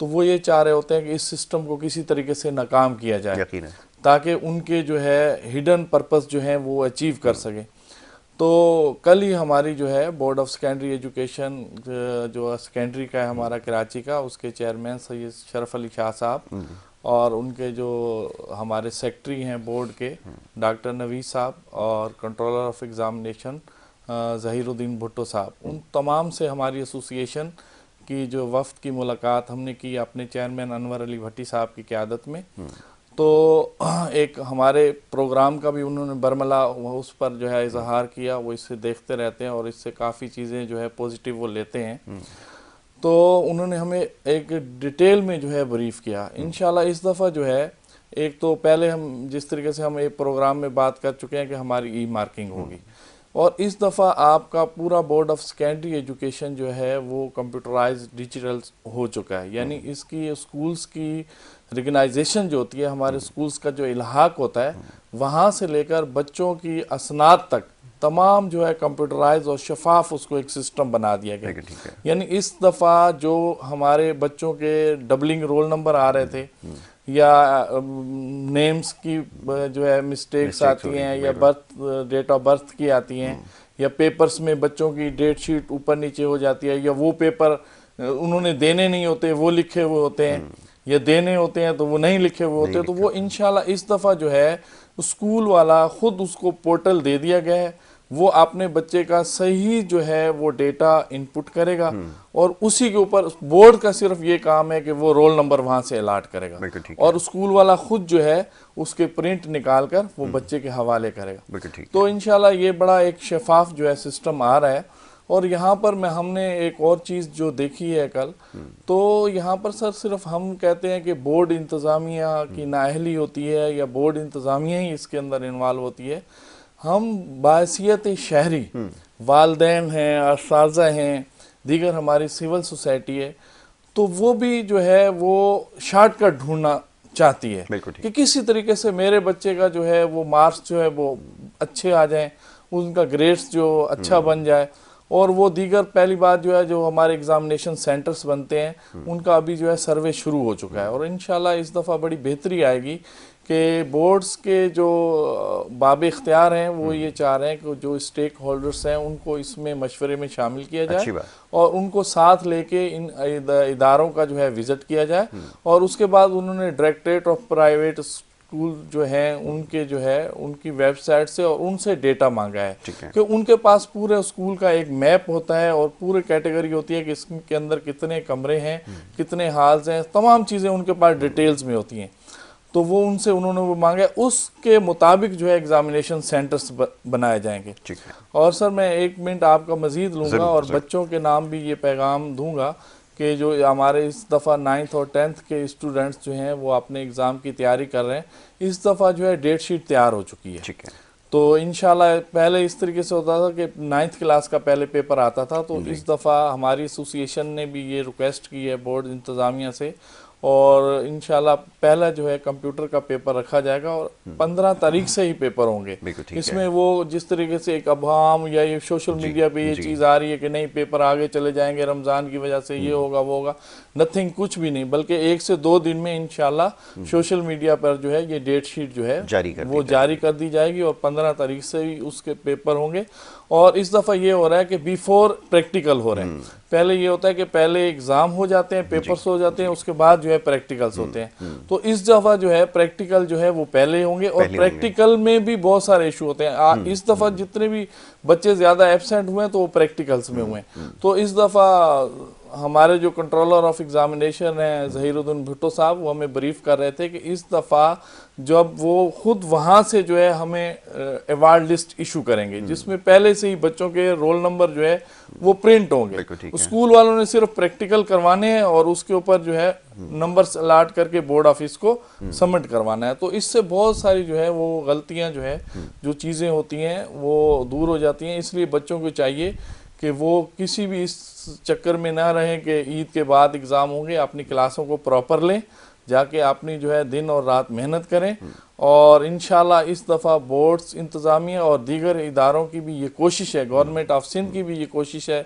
تو وہ یہ چاہ رہے ہوتے ہیں کہ اس سسٹم کو کسی طریقے سے ناکام کیا جائے یقیناً تاکہ ان کے جو ہے ہڈن پرپس جو ہیں وہ اچیو کر سکیں. تو کل ہی ہماری جو ہے بورڈ آف سیکنڈری ایجوکیشن جو سیکنڈری کا ہے ہمارا کراچی کا، اس کے چیئرمین سید شرف علی شاہ صاحب اور ان کے جو ہمارے سیکٹری ہیں بورڈ کے ڈاکٹر نویز صاحب اور کنٹرولر آف ایگزامینیشن ظہیر الدین بھٹو صاحب، ان تمام سے ہماری ایسوسیشن کی جو وفد کی ملاقات ہم نے کی اپنے چیئرمین انور علی بھٹی صاحب کی قیادت میں. تو ایک ہمارے پروگرام کا بھی انہوں نے برملا اس پر جو ہے اظہار کیا، وہ اس سے دیکھتے رہتے ہیں اور اس سے کافی چیزیں جو ہے پوزیٹیو وہ لیتے ہیں. تو انہوں نے ہمیں ایک ڈیٹیل میں جو ہے بریف کیا. انشاءاللہ اس دفعہ جو ہے ایک تو پہلے ہم جس طریقے سے ہم ایک پروگرام میں بات کر چکے ہیں کہ ہماری ای مارکنگ ہوگی، اور اس دفعہ آپ کا پورا بورڈ آف سیکنڈری ایجوکیشن جو ہے وہ کمپیوٹرائز ڈیجیٹل ہو چکا ہے. یعنی اس کی اسکولز کی ریگنائزیشن جو ہوتی ہے، ہمارے اسکولز کا جو الحاق ہوتا ہے، وہاں سے لے کر بچوں کی اسناد تک تمام جو ہے کمپیوٹرائز اور شفاف اس کو ایک سسٹم بنا دیا گیا. یعنی اس دفعہ جو ہمارے بچوں کے ڈبلنگ رول نمبر آ رہے تھے یا نیمز کی جو ہے مسٹیکس آتی ہیں یا ڈیٹ آف برتھ کی آتی ہیں یا پیپرز میں بچوں کی ڈیٹ شیٹ اوپر نیچے ہو جاتی ہے یا وہ پیپر انہوں نے دینے نہیں ہوتے وہ لکھے ہوئے ہوتے ہیں یا دینے ہوتے ہیں تو وہ نہیں لکھے ہوئے ہوتے ہیں، تو وہ انشاءاللہ اس دفعہ جو ہے اسکول والا خود اس کو پورٹل دے دیا گیا ہے. وہ اپنے بچے کا صحیح جو ہے وہ ڈیٹا انپٹ کرے گا اور اسی کے اوپر بورڈ کا صرف یہ کام ہے کہ وہ رول نمبر وہاں سے الاٹ کرے گا اور اسکول والا خود جو ہے اس کے پرنٹ نکال کر وہ بچے کے حوالے کرے گا. تو انشاءاللہ یہ بڑا ایک شفاف جو ہے سسٹم آ رہا ہے. اور یہاں پر ہم نے ایک اور چیز جو دیکھی ہے کل، تو یہاں پر سر صرف ہم کہتے ہیں کہ بورڈ انتظامیہ کی نااہلی ہوتی ہے یا بورڈ انتظامیہ ہی اس کے اندر انوالو ہوتی ہے. ہم بحیثیت شہری والدین ہیں، اساتذہ ہیں، دیگر ہماری سول سوسائٹی ہے، تو وہ بھی جو ہے وہ شارٹ کٹ ڈھونڈنا چاہتی ہے کہ کسی طریقے سے میرے بچے کا جو ہے وہ مارکس جو ہے وہ اچھے آ جائیں، ان کا گریڈز جو اچھا بن جائے. اور وہ دیگر پہلی بات جو ہے جو ہمارے ایگزامینیشن سینٹرز بنتے ہیں ان کا ابھی جو ہے سروے شروع ہو چکا ہے. اور انشاءاللہ اس دفعہ بڑی بہتری آئے گی کہ بورڈز کے جو باب اختیار ہیں وہ یہ چاہ رہے ہیں کہ جو اسٹیک ہولڈرز ہیں ان کو اس میں مشورے میں شامل کیا جائے اور ان کو ساتھ لے کے ان اداروں کا جو ہے وزٹ کیا جائے. اور اس کے بعد انہوں نے ڈائریکٹریٹ آف پرائیویٹ اسکول جو ہیں ان کے جو ہے ان کی ویب سائٹ سے اور ان سے ڈیٹا مانگا ہے کہ ان کے پاس پورے اسکول کا ایک میپ ہوتا ہے اور پورے کیٹیگری ہوتی ہے کہ اس کے اندر کتنے کمرے ہیں، کتنے ہالز ہیں، تمام چیزیں ان کے پاس ڈیٹیلز میں ہوتی ہیں. تو وہ ان سے انہوں نے وہ مانگا، اس کے مطابق جو ہے ایگزامینیشن سینٹرز بنائے جائیں گے. اور سر میں 1 منٹ آپ کا مزید لوں گا اور بچوں کے نام بھی یہ پیغام دوں گا کہ جو ہمارے اس دفعہ 9th اور 10th کے اسٹوڈنٹس جو ہیں وہ اپنے ایگزام کی تیاری کر رہے ہیں، اس دفعہ جو ہے ڈیٹ شیٹ تیار ہو چکی ہے. تو انشاءاللہ پہلے اس طریقے سے ہوتا تھا کہ 9th کلاس کا پہلے پیپر آتا تھا، تو اس دفعہ ہماری ایسوسیشن نے بھی یہ ریکویسٹ کی ہے بورڈ انتظامیہ سے، اور انشاءاللہ پہلا جو ہے کمپیوٹر کا پیپر رکھا جائے گا اور 15 تاریخ سے ہی پیپر ہوں گے. اس میں وہ جس طریقے سے ایک ابہام یا یہ سوشل میڈیا پہ یہ چیز آ رہی ہے کہ نہیں پیپر آگے چلے جائیں گے رمضان کی وجہ سے، یہ ہوگا وہ ہوگا، نتھنگ، کچھ بھی نہیں، بلکہ 1 سے 2 دن میں انشاءاللہ سوشل میڈیا پر جو ہے یہ ڈیٹ شیٹ جو ہے وہ جاری کر دی جائے گی اور 15 تاریخ سے ہی اس کے پیپر ہوں گے. اور اس دفعہ یہ ہو رہا ہے کہ بیفور پریکٹیکل ہو رہے ہیں. پہلے یہ ہوتا ہے کہ پہلے ایگزام ہو جاتے ہیں، پیپرز ہو جاتے ہیں، اس کے بعد جو ہے پریکٹیکلز ہوتے ہیں. تو اس دفعہ جو ہے پریکٹیکل جو ہے وہ پہلے ہوں گے اور پریکٹیکل میں بھی بہت سارے ایشو ہوتے ہیں. اس دفعہ جتنے بھی بچے زیادہ ایبسینٹ ہوئے ہیں تو وہ پریکٹیکلز میں ہوئے ہیں. تو اس دفعہ ہمارے جو کنٹرولر آف ایگزامینیشن ہیں ظہیر الدین بھٹو صاحب، وہ ہمیں بریف کر رہے تھے کہ اس دفعہ جب وہ خود وہاں سے جو ہے ہمیں ایوارڈ لسٹ ایشو کریں گے جس میں پہلے سے ہی بچوں کے رول نمبر جو ہے وہ پرنٹ ہوں گے. اسکول والوں نے صرف پریکٹیکل کروانے ہیں اور اس کے اوپر جو ہے نمبرز الاٹ کر کے بورڈ آفس کو سبمٹ کروانا ہے. تو اس سے بہت ساری جو ہے وہ غلطیاں جو ہے جو چیزیں ہوتی ہیں وہ دور ہو جاتی ہیں. اس لیے بچوں کو چاہیے کہ وہ کسی بھی اس چکر میں نہ رہیں کہ عید کے بعد ایگزام ہوں گے. اپنی کلاسوں کو پراپر لیں، جا کے اپنی جو ہے دن اور رات محنت کریں. اور انشاءاللہ اس دفعہ بورڈز انتظامیہ اور دیگر اداروں کی بھی یہ کوشش ہے، گورنمنٹ آف سندھ کی بھی یہ کوشش ہے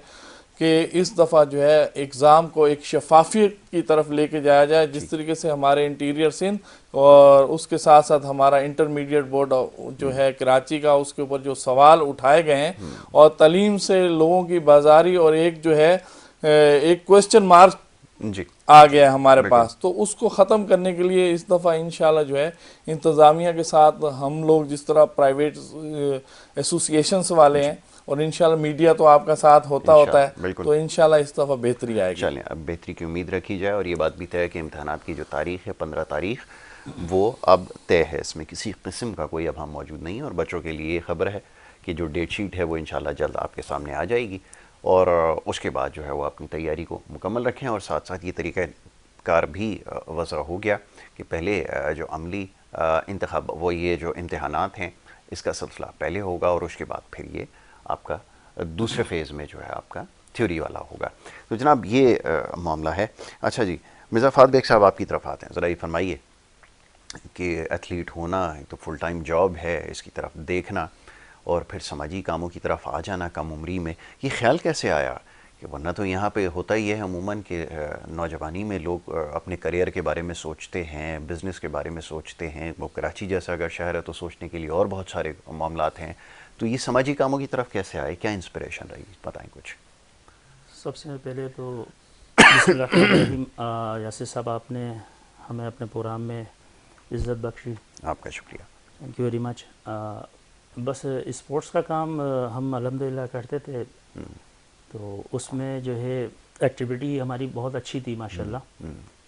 کہ اس دفعہ جو ہے ایگزام کو ایک شفافیت کی طرف لے کے جایا جائے، جس طریقے سے ہمارے انٹیریئر سندھ اور اس کے ساتھ ساتھ ہمارا انٹرمیڈیٹ بورڈ جو ہے کراچی کا، اس کے اوپر جو سوال اٹھائے گئے ہیں اور تعلیم سے لوگوں کی بازاری اور ایک جو ہے ایک کوسچن مارک جی آ گیا ہے ہمارے پاس، تو اس کو ختم کرنے کے لیے اس دفعہ انشاءاللہ جو ہے انتظامیہ کے ساتھ ہم لوگ جس طرح پرائیویٹ ایسوسیشنز والے ہیں اور انشاءاللہ میڈیا تو آپ کا ساتھ ہوتا ہے، تو انشاءاللہ اس دفعہ بہتری آئے گی۔ چلیں اب بہتری کی امید رکھی جائے، اور یہ بات بھی طے ہے کہ امتحانات کی جو تاریخ ہے 15 تاریخ وہ اب طے ہے، اس میں کسی قسم کا کوئی ابہام موجود نہیں ہے، اور بچوں کے لیے یہ خبر ہے کہ جو ڈیٹ شیٹ ہے وہ انشاءاللہ جلد آپ کے سامنے آ جائے گی، اور اس کے بعد جو ہے وہ اپنی تیاری کو مکمل رکھیں، اور ساتھ ساتھ یہ طریقہ کار بھی وضع ہو گیا کہ پہلے جو عملی انتخاب وہ یہ جو امتحانات ہیں اس کا سلسلہ پہلے ہوگا، اور اس کے بعد پھر یہ آپ کا دوسرے فیز میں جو ہے آپ کا تھیوری والا ہوگا۔ تو جناب یہ معاملہ ہے۔ اچھا جی، مرزا فہد بیگ صاحب آپ کی طرف آتے ہیں، ذرا یہ فرمائیے کہ ایتھلیٹ ہونا ایک تو فل ٹائم جاب ہے، اس کی طرف دیکھنا اور پھر سماجی کاموں کی طرف آ جانا کم عمری میں، یہ خیال کیسے آیا؟ کہ ورنہ تو یہاں پہ ہوتا ہی ہے عموماً کہ نوجوانی میں لوگ اپنے کریئر کے بارے میں سوچتے ہیں، بزنس کے بارے میں سوچتے ہیں، وہ کراچی جیسا اگر شہر ہے تو سوچنے کے لیے اور بہت سارے معاملات ہیں، تو یہ سماجی کاموں کی طرف کیسے آئے؟ کیا انسپریشن رہی؟ بتائیں کچھ۔ سب سے پہلے تو بسم اللہ الرحمن الرحیم، یاسر صاحب آپ نے ہمیں اپنے پروگرام میں عزت بخشی، آپ کا شکریہ، تھینک یو ویری مچ۔ بس اسپورٹس کا کام ہم الحمدللہ کرتے تھے، تو اس میں جو ہے ایکٹیویٹی ہماری بہت اچھی تھی ماشاءاللہ،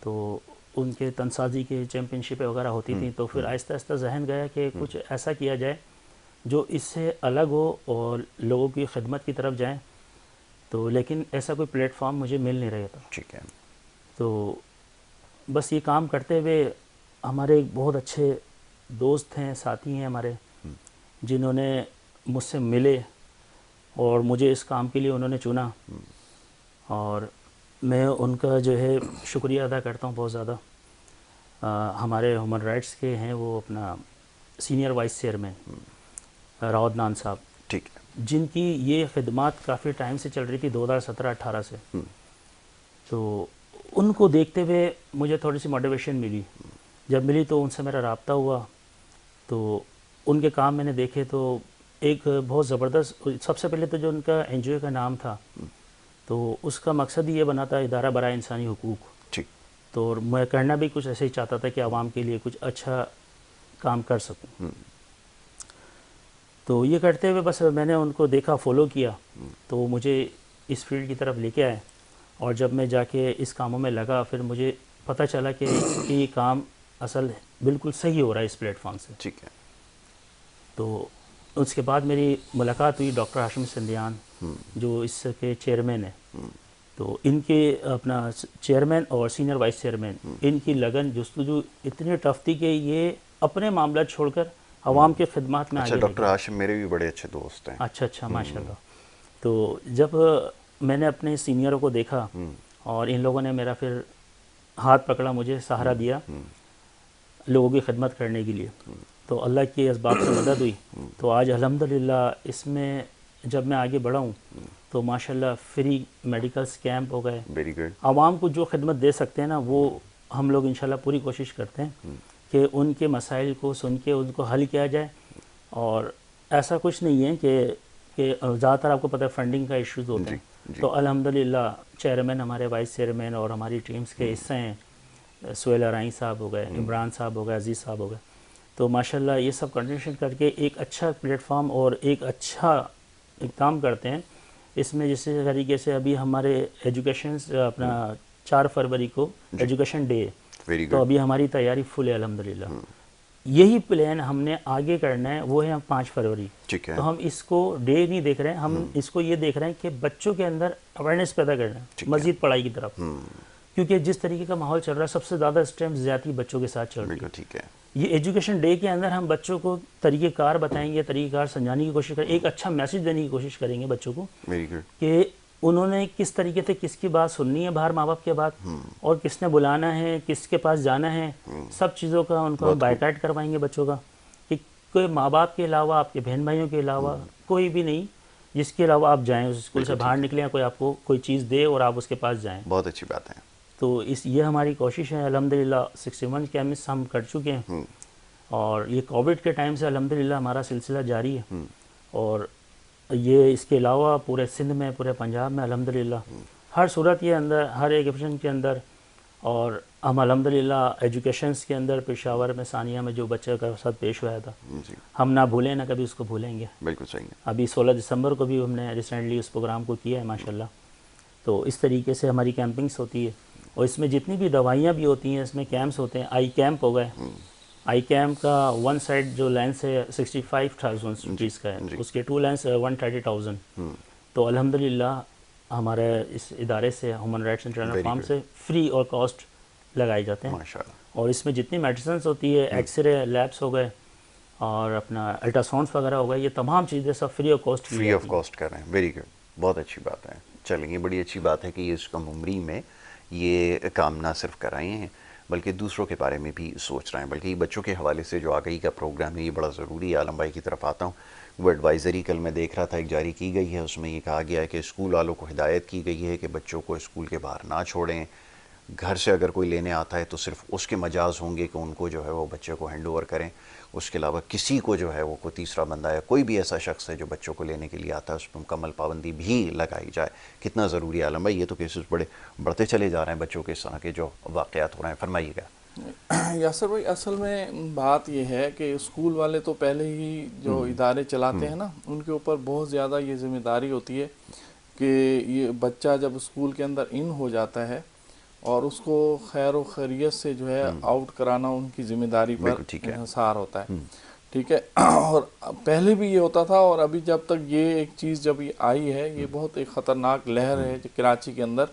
تو ان کے تنسازی کے چیمپئن شپیں وغیرہ ہوتی تھیں، تو پھر آہستہ آہستہ ذہن گیا کہ کچھ ایسا کیا جائے جو اس سے الگ ہو اور لوگوں کی خدمت کی طرف جائیں، تو لیکن ایسا کوئی پلیٹ فارم مجھے مل نہیں رہا تھا۔ ٹھیک ہے۔ تو بس یہ کام کرتے ہوئے ہمارے ایک بہت اچھے دوست ہیں، ساتھی ہیں ہمارے، جنہوں نے مجھ سے ملے اور مجھے اس کام کے لیے انہوں نے چنا، اور میں ان کا جو ہے شکریہ ادا کرتا ہوں بہت زیادہ۔ ہمارے ہیومن رائٹس کے ہیں وہ اپنا senior vice chairman Rao naan صاحب، ٹھیک ہے، جن کی یہ خدمات کافی ٹائم سے چل رہی تھی، 2017-18 سے، تو ان کو دیکھتے ہوئے مجھے تھوڑی سی موٹیویشن ملی۔ جب ملی تو ان سے میرا رابطہ ہوا، تو ان کے کام میں نے دیکھے تو ایک بہت زبردست، سب سے پہلے تو جو ان کا این جی او کا نام تھا تو اس کا مقصد یہ بنا تھا ادارہ برائے انسانی حقوق، ٹھیک، تو میں کرنا بھی کچھ ایسے ہی چاہتا تھا کہ عوام کے لیے کچھ اچھا کام کر سکوں۔ تو یہ کرتے ہوئے بس میں نے ان کو دیکھا، فالو کیا، تو وہ مجھے اس فیلڈ کی طرف لے کے آئے، اور جب میں جا کے اس کاموں میں لگا پھر مجھے پتہ چلا کہ یہ کام اصل بالکل صحیح ہو رہا ہے اس پلیٹ فارم سے۔ ٹھیک ہے، تو اس کے بعد میری ملاقات ہوئی ڈاکٹر ہاشم سندیان، جو اس کے چیئرمین ہیں، تو ان کے اپنا چیئرمین اور سینئر وائس چیئرمین، ان کی لگن جستجو اتنی ٹف تھی کہ یہ اپنے معاملات چھوڑ کر عوام کی خدمات میں اچھا، آگے ڈاکٹر ہاشم میرے بھی بڑے اچھے دوست ہیں۔ اچھا ماشاءاللہ۔ تو جب میں نے اپنے سینئروں کو دیکھا اور ان لوگوں نے میرا پھر ہاتھ پکڑا، مجھے سہارا دیا لوگوں کی خدمت کرنے کے لیے، تو اللہ کے اسباب سے مدد ہوئی، تو آج الحمدللہ اس میں جب میں آگے بڑھا ہوں تو ماشاءاللہ فری میڈیکلز کیمپ ہو گئے، ویری گڈ، عوام کو جو خدمت دے سکتے ہیں نا وہ ہم لوگ انشاءاللہ پوری کوشش کرتے ہیں کہ ان کے مسائل کو سن کے ان کو حل کیا جائے، اور ایسا کچھ نہیں ہے کہ زیادہ تر آپ کو پتہ ہے فنڈنگ کا ایشوز ہوتے ہیں، تو الحمدللہ چیئرمین ہمارے وائس چیئرمین اور ہماری ٹیمز کے حصے ہیں، سہیل ارائیں صاحب ہو گئے، عمران صاحب ہو گئے، عزیز صاحب ہو گئے، تو ماشاءاللہ یہ سب کنٹریبیوشن کر کے ایک اچھا پلیٹ فارم اور ایک اچھا اقدام کرتے ہیں۔ اس میں جس طریقے سے ابھی ہمارے ایجوکیشنز اپنا 4 فروری کو ایجوکیشن ڈے ہے، تو ابھی ہماری تیاری فل ہے الحمدللہ۔ یہی پلان ہم نے آگے کرنا ہے، وہ ہے 5 فروری، تو ہم اس کو ڈے نہیں دیکھ رہے ہیں، ہم اس کو یہ دیکھ رہے ہیں کہ بچوں کے اندر اویئرنیس پیدا کرنا ہے مزید پڑھائی کی طرف، کیونکہ جس طریقے کا ماحول چل رہا ہے سب سے زیادہ اس ٹائم زیادتی بچوں کے ساتھ چل رہی ہے۔ یہ ایجوکیشن ڈے کے اندر ہم بچوں کو طریقہ کار بتائیں گے، طریقہ کار سمجھانے کی کوشش کریں گے، ایک اچھا میسج دینے کی کوشش کریں گے بچوں کو کہ انہوں نے کس طریقے سے کس کی بات سننی ہے باہر ماں باپ کے بات، اور کس نے بلانا ہے، کس کے پاس جانا ہے، سب چیزوں کا ان کو ہم بائیکاٹ کروائیں گے بچوں کا، کہ کوئی ماں باپ کے علاوہ، آپ کے بہن بھائیوں کے علاوہ کوئی بھی نہیں جس کے علاوہ آپ جائیں اس اسکول سے باہر نکلیں, کوئی آپ کو کوئی چیز دے اور آپ اس کے پاس جائیں. بہت اچھی بات ہے. تو یہ ہماری کوشش ہے. الحمدللہ 61 کیمپس ہم کر چکے ہیں, اور یہ کووڈ کے ٹائم سے الحمدللہ ہمارا سلسلہ جاری ہے. اور یہ اس کے علاوہ پورے سندھ میں, پورے پنجاب میں الحمدللہ ہر صورت کے اندر, ہر ایک ایپشن کے اندر. اور ہم الحمدللہ ایجوکیشنس کے اندر پشاور میں ثانیہ میں جو بچے کا ساتھ پیش ہوا تھا, ہم نہ بھولیں نہ کبھی اس کو بھولیں گے. بالکل صحیح ہے. ابھی 16 دسمبر کو بھی ہم نے ریسنٹلی اس پروگرام کو کیا ہے ماشاءاللہ. تو اس طریقے سے ہماری کیمپنگس ہوتی ہے, اور اس میں جتنی بھی دوائیاں بھی ہوتی ہیں, اس میں کیمپس ہوتے ہیں. آئی کیمپ ہو گئے, آئی کیمپ کا ون سائڈ جو لینس ہے 65,000 روپیز کا ہے, اس کے 2 لینس 130,000. تو الحمدللہ ہمارے اس ادارے سے ہیومن رائٹس انٹرنل فارم سے فری اور کاسٹ لگائے جاتے ہیں. اور اس میں جتنی میڈیسنس ہوتی ہے, ایکس رے لیبس ہو گئے اور اپنا الٹرا ساؤنڈس وغیرہ ہو گئے, یہ تمام چیزیں سب فری آف کاسٹ کر رہے ہیں. ویری گڈ, بہت اچھی بات ہے. چلیں, یہ بڑی اچھی بات ہے کہ اس کم عمری میں یہ کام نہ صرف کر رہے ہیں بلکہ دوسروں کے بارے میں بھی سوچ رہے ہیں. بلکہ یہ بچوں کے حوالے سے جو آگہی کا پروگرام ہے یہ بڑا ضروری ہے. عالم بھائی کی طرف آتا ہوں. وہ ایڈوائزری کل میں دیکھ رہا تھا ایک جاری کی گئی ہے, اس میں یہ کہا گیا ہے کہ اسکول والوں کو ہدایت کی گئی ہے کہ بچوں کو اسکول کے باہر نہ چھوڑیں. گھر سے اگر کوئی لینے آتا ہے تو صرف اس کے مجاز ہوں گے کہ ان کو جو ہے وہ بچے کو ہینڈ اوور کریں. اس کے علاوہ کسی کو جو ہے وہ کوئی تیسرا بندہ یا کوئی بھی ایسا شخص ہے جو بچوں کو لینے کے لیے آتا ہے اس پر مکمل پابندی بھی لگائی جائے. کتنا ضروری ہے عالم بھائی, یہ تو کیسز بڑھتے چلے جا رہے ہیں بچوں کے اس طرح کے جو واقعات ہو رہے ہیں. فرمائیے گا. یاسر بھائی, اصل میں بات یہ ہے کہ اسکول والے تو پہلے ہی جو ادارے چلاتے ہیں نا, ان کے اوپر بہت زیادہ یہ ذمہ داری ہوتی ہے کہ یہ بچہ جب اسکول کے اندر ان ہو جاتا ہے اور اس کو خیر و خیریت سے جو ہے آؤٹ کرانا ان کی ذمہ داری پر انحصار ہوتا ہے. ٹھیک ہے, اور پہلے بھی یہ ہوتا تھا, اور ابھی جب تک یہ ایک چیز جب یہ آئی ہے, یہ بہت ایک خطرناک لہر ہے کراچی کے اندر,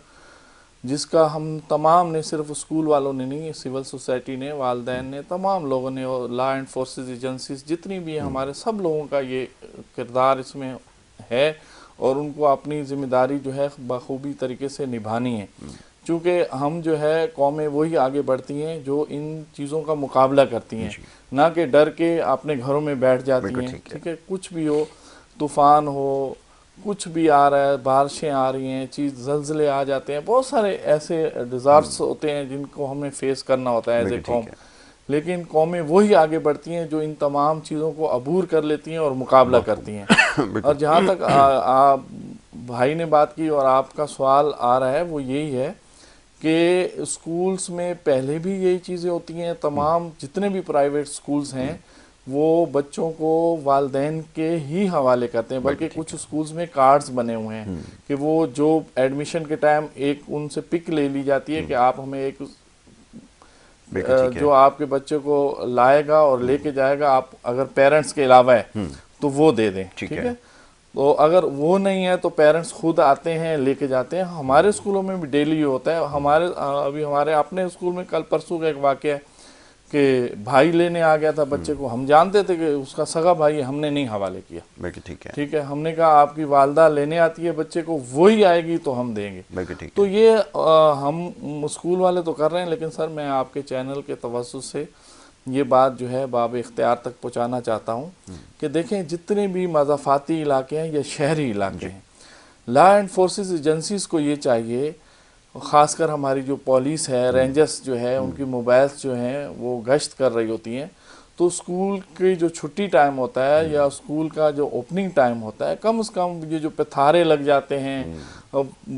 جس کا ہم تمام نے, صرف اسکول والوں نے نہیں, سول سوسائٹی نے, والدین نے, تمام لوگوں نے, اور لا اینڈ فورسز ایجنسیز جتنی بھی ہیں ہمارے, سب لوگوں کا یہ کردار اس میں ہے, اور ان کو اپنی ذمہ داری جو ہے بخوبی طریقے سے نبھانی ہے. چونکہ ہم جو ہے قومیں وہی آگے بڑھتی ہیں جو ان چیزوں کا مقابلہ کرتی ہیں, نہ کہ ڈر کے اپنے گھروں میں بیٹھ جاتی ہیں. ٹھیک ہے, کچھ بھی ہو, طوفان ہو, کچھ بھی آ رہا ہے, بارشیں آ رہی ہیں, زلزلے آ جاتے ہیں, بہت سارے ایسے ڈیزاسٹرز ہوتے ہیں جن کو ہمیں فیس کرنا ہوتا ہے ایز اے قوم. لیکن قومیں وہی آگے بڑھتی ہیں جو ان تمام چیزوں کو عبور کر لیتی ہیں اور مقابلہ کرتی ہیں. اور جہاں تک بھائی نے بات کی اور آپ کا سوال آ رہا ہے, وہ یہی ہے کہ اسکولز میں پہلے بھی یہی چیزیں ہوتی ہیں. تمام جتنے بھی پرائیویٹ اسکولز ہیں وہ بچوں کو والدین کے ہی حوالے کرتے ہیں, بلکہ کچھ اسکولز میں کارڈز بنے ہوئے ہیں کہ وہ جو ایڈمیشن کے ٹائم ایک ان سے پک لے لی جاتی ہے کہ آپ ہمیں ایک جو آپ کے بچے کو لائے گا اور لے کے جائے گا, آپ اگر پیرنٹس کے علاوہ ہے تو وہ دے دیں. ٹھیک ہے, تو اگر وہ نہیں ہے تو پیرنٹس خود آتے ہیں لے کے جاتے ہیں. ہمارے اسکولوں میں بھی ڈیلی ہوتا ہے. ابھی ہمارے اپنے اسکول میں کل پرسوں کا ایک واقعہ ہے کہ بھائی لینے آ گیا تھا بچے کو. ہم جانتے تھے کہ اس کا سگا بھائی, ہم نے نہیں حوالے کیا. ٹھیک ہے, ہم نے کہا آپ کی والدہ لینے آتی ہے بچے کو, وہی آئے گی تو ہم دیں گے. تو یہ ہم اسکول والے تو کر رہے ہیں, لیکن سر میں آپ کے چینل کے توسط سے یہ بات جو ہے باب اختیار تک پہنچانا چاہتا ہوں کہ دیکھیں جتنے بھی مضافاتی علاقے ہیں یا شہری علاقے ہیں, لا اینڈ فورسز ایجنسیز کو یہ چاہیے, خاص کر ہماری جو پولیس ہے, رینجرز جو ہے, ان کی موبائلز جو ہیں وہ گشت کر رہی ہوتی ہیں, تو اسکول کی جو چھٹی ٹائم ہوتا ہے یا اسکول کا جو اوپننگ ٹائم ہوتا ہے, کم از کم یہ جو پتھارے لگ جاتے ہیں,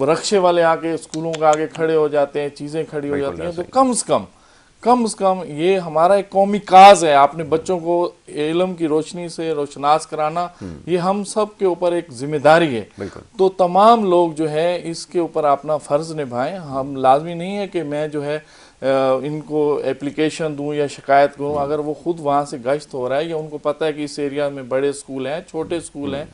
رکشے والے آ کے اسکولوں کے آگے کھڑے ہو جاتے ہیں, چیزیں کھڑی ہو جاتی ہیں, تو کم از کم یہ ہمارا ایک قومی کاز ہے. اپنے بچوں کو علم کی روشنی سے روشناس کرانا یہ ہم سب کے اوپر ایک ذمہ داری ہے. تو تمام لوگ جو ہے اس کے اوپر اپنا فرض نبھائیں. ہم لازمی نہیں ہے کہ میں جو ہے ان کو اپلیکیشن دوں یا شکایت کروں. اگر وہ خود وہاں سے گشت ہو رہا ہے یا ان کو پتہ ہے کہ اس ایریا میں بڑے اسکول ہیں, چھوٹے اسکول ہیں,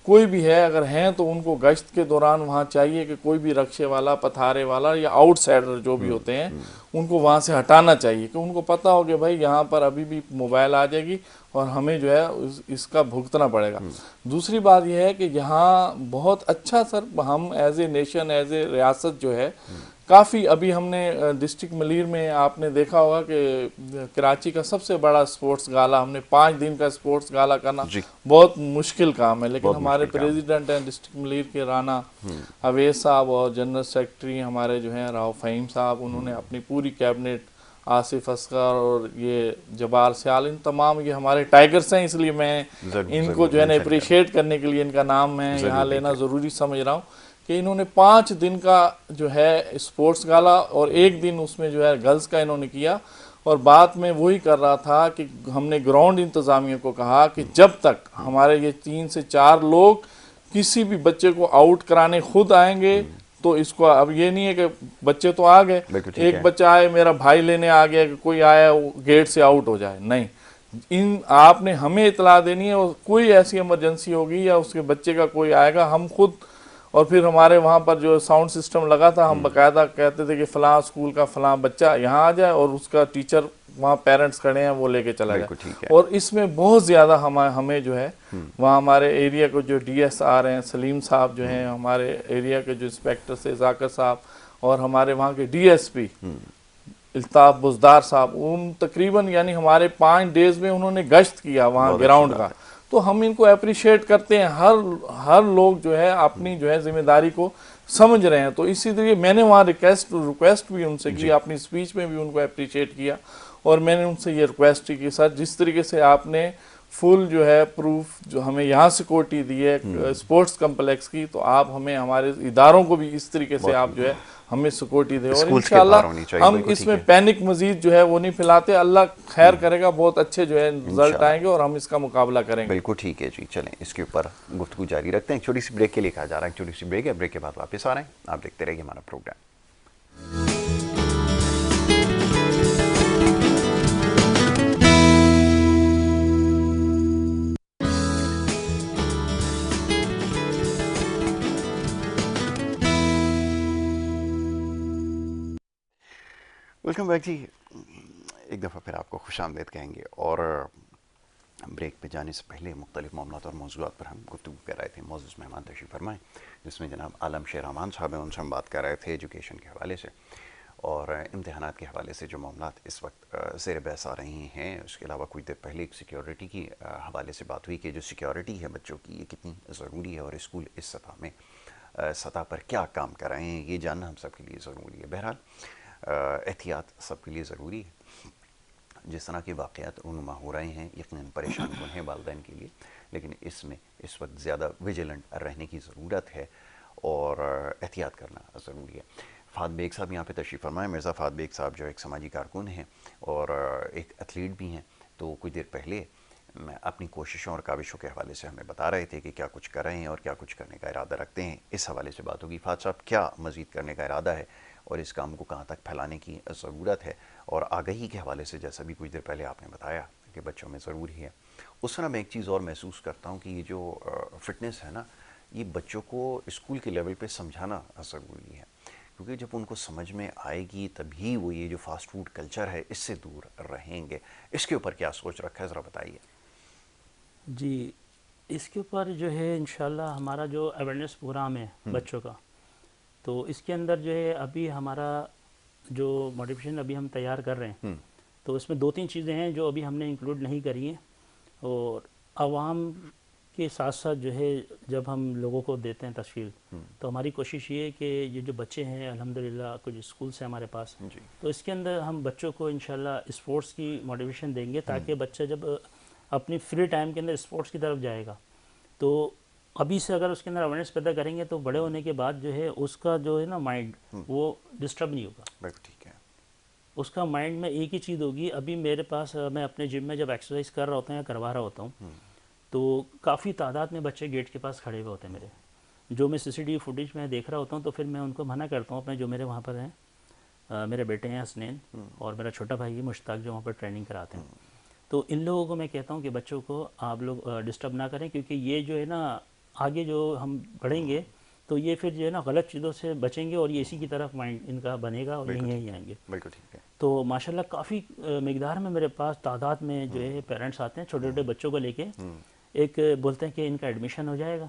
کوئی بھی ہے, اگر ہیں تو ان کو گشت کے دوران وہاں چاہیے کہ کوئی بھی رکشے والا, پتھارے والا یا آؤٹ سائڈر جو بھی ہوتے ہیں ان کو وہاں سے ہٹانا چاہیے, کہ ان کو پتہ ہو کہ بھائی یہاں پر ابھی بھی موبائل آ جائے گی اور ہمیں جو ہے اس کا بھگتنا پڑے گا. دوسری بات یہ ہے کہ یہاں بہت اچھا سر ہم as a nation, as a ریاست جو ہے کافی ابھی ہم نے ڈسٹرکٹ ملیر میں آپ نے دیکھا ہوگا کہ کراچی کا سب سے بڑا سپورٹس گالا ہم نے 5 دن کا سپورٹس گالا کرنا جی بہت مشکل کام ہے، لیکن بہت ہمارے مشکل کام ہے۔ پریزیڈنٹ ہیں ڈسٹرکٹ ملیر کے رانا اویس صاحب اور جنرل سیکرٹری ہمارے جو ہیں راؤ فہیم صاحب، انہوں نے اپنی پوری کیبنٹ، آصف اصغر اور یہ جبار سیال، ان تمام یہ ہمارے ٹائیگرز ہیں، اس لیے میں ضرور ان کو ضرور جو ہے نا مینشن کریں، اپریشیٹ کرنے کے لیے ان کا نام میں ضرور یہاں لینا دیکھیں۔ ضروری سمجھ رہا ہوں کہ انہوں نے 5 دن کا جو ہے اسپورٹس گالا اور 1 دن اس میں جو ہے گرلز کا انہوں نے کیا، اور بات میں وہی کر رہا تھا کہ ہم نے گراؤنڈ انتظامیہ کو کہا کہ جب تک ہمارے یہ 3 سے 4 لوگ کسی بھی بچے کو آؤٹ کرانے خود آئیں گے تو اس کو، اب یہ نہیں ہے کہ بچے تو آ گئے، بالکل ٹھیک ایک ہے۔ بچہ آئے میرا بھائی لینے آ گیا کہ کوئی آیا وہ گیٹ سے آؤٹ ہو جائے، نہیں، آپ نے ہمیں اطلاع دینی ہے، اور کوئی ایسی ایمرجنسی ہوگی یا اس کے بچے کا کوئی آئے گا ہم خود، اور پھر ہمارے وہاں پر جو ساؤنڈ سسٹم لگا تھا ہم باقاعدہ کہتے تھے کہ فلاں اسکول کا فلاں بچہ یہاں آ جائے اور اس کا ٹیچر وہاں پیرنٹس کھڑے ہیں وہ لے کے چلا بالکل جائے، ٹھیک ہے۔ اور اس میں بہت زیادہ ہمیں جو ہے وہاں ہمارے ایریا کو جو ڈی ایس آر ہیں سلیم صاحب جو ہیں، ہمارے ایریا کے جو انسپیکٹر سے ذاکر صاحب، اور ہمارے وہاں کے D S P Altaf Buzdar صاحب، ان تقریباً یعنی ہمارے 5 ڈیز میں انہوں نے گشت کیا وہاں بہت اچھی گراؤنڈ بات کا، ہے۔ تو ہم ان کو اپریشیٹ کرتے ہیں، ہر لوگ جو ہے اپنی جو ہے ذمہ داری کو سمجھ رہے ہیں، تو اسی لیے میں نے وہاں ریکویسٹ بھی ان سے کی، اپنی سپیچ میں بھی ان کو اپریشیٹ کیا، اور میں نے ان سے یہ ریکویسٹ کی سر جس طریقے سے آپ نے فل جو ہے پروف جو ہمیں یہاں سیکورٹی دی ہے اسپورٹس کمپلیکس کی، تو آپ ہمیں ہمارے اداروں کو بھی اس طریقے سے آپ جو ہے ہمیں سیکورٹی دیں، اور اسکولس کے باہر انشاءاللہ ہونی چاہیے، ہم بالکل اس ٹھیک میں ہے۔ پینک مزید جو ہے وہ نہیں پھیلاتے، اللہ خیر کرے گا، بہت اچھے جو ہے رزلٹ آئیں گے اور ہم اس کا مقابلہ کریں گے۔ بالکل ٹھیک ہے جی، چلیں اس کے اوپر گفتگو جاری رکھتے ہیں، ایک چھوٹی سی بریک کے لیے کہا جا رہا ہے، ایک چھوٹی سی بریک ہے، بریک کے بعد واپس آ رہے ہیں، آپ دیکھتے رہیے ہمارا پروگرام۔ ویلکم بیک جی، ایک دفعہ پھر آپ کو خوش آمدید کہیں گے، اور بریک پہ جانے سے پہلے مختلف معاملات اور موضوعات پر ہم گفتگو کر رہے تھے، معزز مہمان تشریف فرمائیں، جس میں جناب عالم شیر امان صاحب ہیں، ان سے ہم بات کر رہے تھے ایجوکیشن کے حوالے سے اور امتحانات کے حوالے سے جو معاملات اس وقت زیر بحث آ رہی ہیں، اس کے علاوہ کچھ دیر پہلے ایک سیکیورٹی کی حوالے سے بات ہوئی کہ جو سیکیورٹی ہے بچوں کی یہ کتنی ضروری ہے، اور اسکول اس سطح پر کیا کام کر رہے ہیں، یہ جاننا ہم سب کے لیے ضروری ہے۔ بہرحال احتیاط سب کے لیے ضروری ہے، جس طرح کے واقعات رونما ہو رہے ہیں یقیناً پریشان کن ہیں والدین کے لیے، لیکن اس میں اس وقت زیادہ ویجیلنٹ رہنے کی ضرورت ہے اور احتیاط کرنا ضروری ہے۔ فہد بیگ صاحب یہاں پہ تشریف فرمائیں، مرزا فہد بیگ صاحب جو ایک سماجی کارکن ہیں اور ایک ایتھلیٹ بھی ہیں، تو کچھ دیر پہلے اپنی کوششوں اور کاوشوں کے حوالے سے ہمیں بتا رہے تھے کہ کیا کچھ کر رہے ہیں اور کیا کچھ کرنے کا ارادہ رکھتے ہیں، اس حوالے سے بات ہوگی۔ فہد صاحب کیا مزید کرنے کا ارادہ ہے اور اس کام کو کہاں تک پھیلانے کی ضرورت ہے، اور آگہی کے حوالے سے جیسا بھی کچھ دیر پہلے آپ نے بتایا کہ بچوں میں ضروری ہے، اس طرح میں ایک چیز اور محسوس کرتا ہوں کہ یہ جو فٹنس ہے نا، یہ بچوں کو اسکول کے لیول پہ سمجھانا ضروری ہے، کیونکہ جب ان کو سمجھ میں آئے گی تبھی وہ یہ جو فاسٹ فوڈ کلچر ہے اس سے دور رہیں گے۔ اس کے اوپر کیا سوچ رکھا ہے، ذرا بتائیے۔ جی، اس کے اوپر جو ہے انشاءاللہ ہمارا جو اویئرنیس پروگرام ہے بچوں کا، تو اس کے اندر جو ہے ابھی ہمارا جو موٹیویشن ابھی ہم تیار کر رہے ہیں، تو اس میں 2-3 چیزیں ہیں جو ابھی ہم نے انکلوڈ نہیں کری ہیں، اور عوام کے ساتھ ساتھ جو ہے جب ہم لوگوں کو دیتے ہیں تشکیل، تو ہماری کوشش یہ ہے کہ یہ جو بچے ہیں الحمدللہ کچھ اسکولس ہیں ہمارے پاس، جی تو اس کے اندر ہم بچوں کو انشاءاللہ اسپورٹس کی موٹیویشن دیں گے، تاکہ بچہ جب اپنی فری ٹائم کے اندر اسپورٹس کی طرف جائے گا، تو ابھی سے اگر اس کے اندر اویئرنیس پیدا کریں گے تو بڑے ہونے کے بعد جو ہے اس کا جو ہے نا مائنڈ وہ ڈسٹرب نہیں ہوگا، بالکل ٹھیک ہے۔ اس کا مائنڈ میں ایک ہی چیز ہوگی۔ ابھی میرے پاس میں اپنے جم میں جب ایکسرسائز کر رہا ہوتا ہوں یا کروا رہا ہوتا ہوں، تو کافی تعداد میں بچے گیٹ کے پاس کھڑے ہوئے ہوتے ہیں میرے، جو میں سی سی ٹی وی فوٹیج میں دیکھ رہا ہوتا ہوں، تو پھر میں ان کو منع کرتا ہوں، اپنے جو میرے وہاں پر ہیں، میرے بیٹے ہیں حسنین اور میرا چھوٹا بھائی ہے مشتاق، جو وہاں پر ٹریننگ کراتے ہیں، تو ان لوگوں کو میں کہتا ہوں کہ بچوں کو آپ لوگ ڈسٹرب نہ کریں، کیونکہ یہ جو ہے نا آگے جو ہم بڑھیں گے تو یہ پھر جو ہے نا غلط چیزوں سے بچیں گے، اور یہ اسی کی طرف مائنڈ ان کا بنے گا اور یہیں آئیں گے۔ بالکل ٹھیک ہے۔ تو ماشاءاللہ کافی مقدار میں میرے پاس تعداد میں جو ہے پیرنٹس آتے ہیں چھوٹے چھوٹے بچوں کو لے کے، ایک بولتے ہیں کہ ان کا ایڈمیشن ہو جائے گا،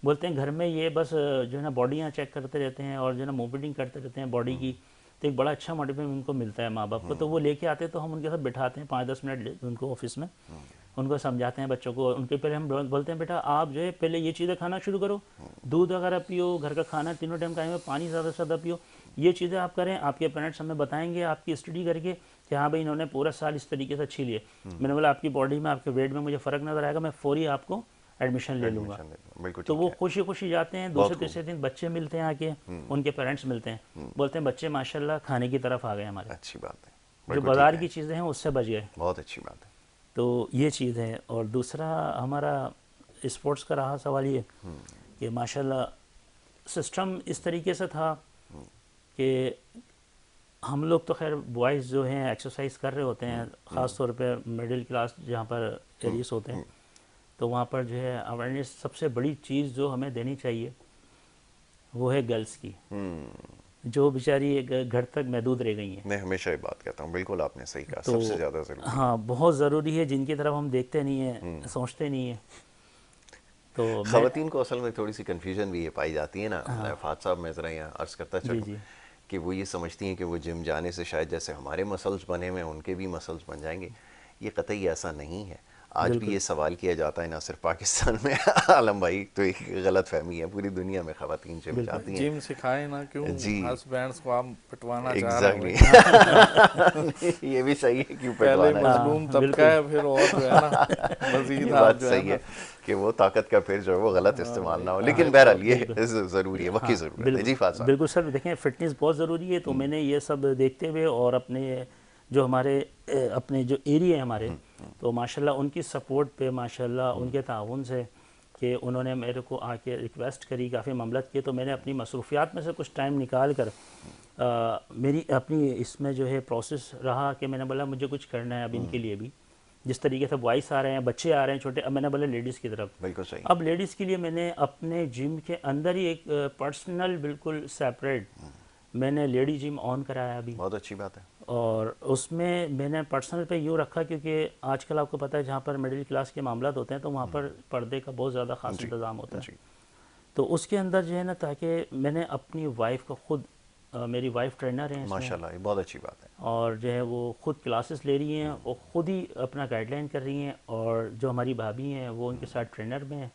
بولتے ہیں گھر میں یہ بس جو ہے نا باڈیاں چیک کرتے رہتے ہیں اور جو ہے نا موومنٹنگ کرتے رہتے ہیں باڈی کی، تو ایک بڑا اچھا موٹیویشن ان کو ملتا ہے ماں باپ کو. تو وہ لے کے آتے ہیں تو ہم ان کے ساتھ بٹھاتے ہیں 5-10 منٹ ان کو آفس میں، ان کو سمجھاتے ہیں بچوں کو. ان کے پہلے ہم بولتے ہیں بیٹا آپ جو ہے پہلے یہ چیزیں کھانا شروع کرو، دودھ وغیرہ پیو، گھر کا کھانا تینوں ٹائم کھائیں، پانی زیادہ سے زیادہ پیو، یہ چیزیں آپ کریں. آپ کے پیرنٹس ہمیں بتائیں گے آپ کی اسٹڈی کر کے کہ ہاں بھائی انہوں نے پورا سال اس طریقے سے اچھی لیے. میں نے بولا آپ کی باڈی میں آپ کے ویٹ میں مجھے فرق نظر آئے گا، میں فوری آپ کو ایڈمیشن لے لوں گا. بالکل تو ٹھیک وہ ہے. خوشی خوشی جاتے ہیں. دوسرے تیسرے دن بچے ملتے ہیں آ کے، ان کے پیرنٹس ملتے ہیں، بولتے ہیں بچے ماشاءاللہ کھانے کی طرف آ گئے ہمارے، اچھی بات ہے. جو بالکل بازار ٹھیک ہے. کی چیزیں ہیں اس سے بچ گئے. بہت اچھی بات ہے. تو یہ چیز ہے. اور دوسرا ہمارا اسپورٹس کا رہا سوال یہ کہ ماشاءاللہ سسٹم اس طریقے سے تھا کہ ہم لوگ تو خیر بوائز جو ہیں ایکسرسائز کر رہے ہوتے ہیں، خاص طور پہ مڈل کلاس جہاں پر ایریس ہوتے ہیں، تو وہاں پر جو ہے اویئرنیس سب سے بڑی چیز جو ہمیں دینی چاہیے وہ ہے گرلس کی، جو بیچاری گھر تک محدود رہ گئی ہیں. میں ہمیشہ یہ بات کہتا ہوں، بالکل آپ نے صحیح کہا، تو سب سے زیادہ ضروری. ہاں بہت ضروری ہے، جن کی طرف ہم دیکھتے نہیں ہیں، سوچتے نہیں ہیں. تو میں خواتین کو اصل میں تھوڑی سی کنفیوژن بھی یہ پائی جاتی ہے نا. فہد صاحب میں ذرا یہاں عرض کرتا جی چلوں جی کہ وہ یہ سمجھتی ہیں کہ وہ جم جانے سے شاید جیسے ہمارے مسلز بنے ہوئے ان کے بھی مسلز بن جائیں گے. یہ قطعی ایسا نہیں ہے. آج بھی بالکل یہ سوال کیا جاتا ہے نہ صرف پاکستان میں عالم بھائی، تو ایک غلط فہمی ہے، پوری دنیا میں خواتین جم بالکل. جاتی ہیں. جم سکھائیں نا کیوں جی ہسبینڈس کو آپ پٹوانا چاہ رہے ایگزیکٹلی. ہوئے. یہ بھی صحیح ہے، کیوں پہلے پٹوانا ہے. مظلوم طبقہ بالکل ہے، پھر اور جو ہے نا مزید یہ آپ بات جو ہے صحیح نا ہے کہ وہ طاقت کا پھر جو ہے وہ غلط استعمال نہ ہو. لیکن ایک اور بہرحال یہ بالکل ضروری ہے، وقتی ہاں ضرورت ہے. بالکل جی فہد صاحب. بالکل سر. دیکھیں فٹنس بہت ضروری ہے. تو میں نے یہ سب دیکھتے ہوئے اور اپنے جو ہمارے اپنے جو ایریا ہیں ہمارے، تو ماشاءاللہ ان کی سپورٹ پہ، ماشاءاللہ ان کے تعاون سے کہ انہوں نے میرے کو آ کے ریکویسٹ کری، کافی مملت کی، تو میں نے اپنی مصروفیات میں سے کچھ ٹائم نکال کر میری اپنی اس میں جو ہے پروسیس رہا کہ میں نے بولا مجھے کچھ کرنا ہے اب ان کے لیے بھی. جس طریقے سے بوائز آ رہے ہیں، بچے آ رہے ہیں چھوٹے، اب میں نے بولا لیڈیز کی طرف. بالکل صحیح. اب لیڈیز کے لیے میں نے اپنے جم کے اندر ہی ایک پرسنل بالکل سیپریٹ میں نے لیڈی جم آن کرایا ابھی. بہت اچھی بات ہے. اور اس میں نے پرسنل پہ یوں رکھا کیونکہ آج کل آپ کو پتہ ہے جہاں پر مڈل کلاس کے معاملات ہوتے ہیں تو وہاں پر پردے کا بہت زیادہ خاص انتظام ہوتا ہے. جی. تو اس کے اندر جو ہے نا، تاکہ میں نے اپنی وائف کو خود، میری وائف ٹرینر ہیں اس میں، ماشاءاللہ یہ بہت اچھی بات ہے. اور جو ہے وہ خود کلاسز لے رہی ہیں اور خود ہی اپنا گائیڈ لائن کر رہی ہیں. اور جو ہماری بھابھی ہیں وہ ان کے ساتھ ٹرینر میں ہیں،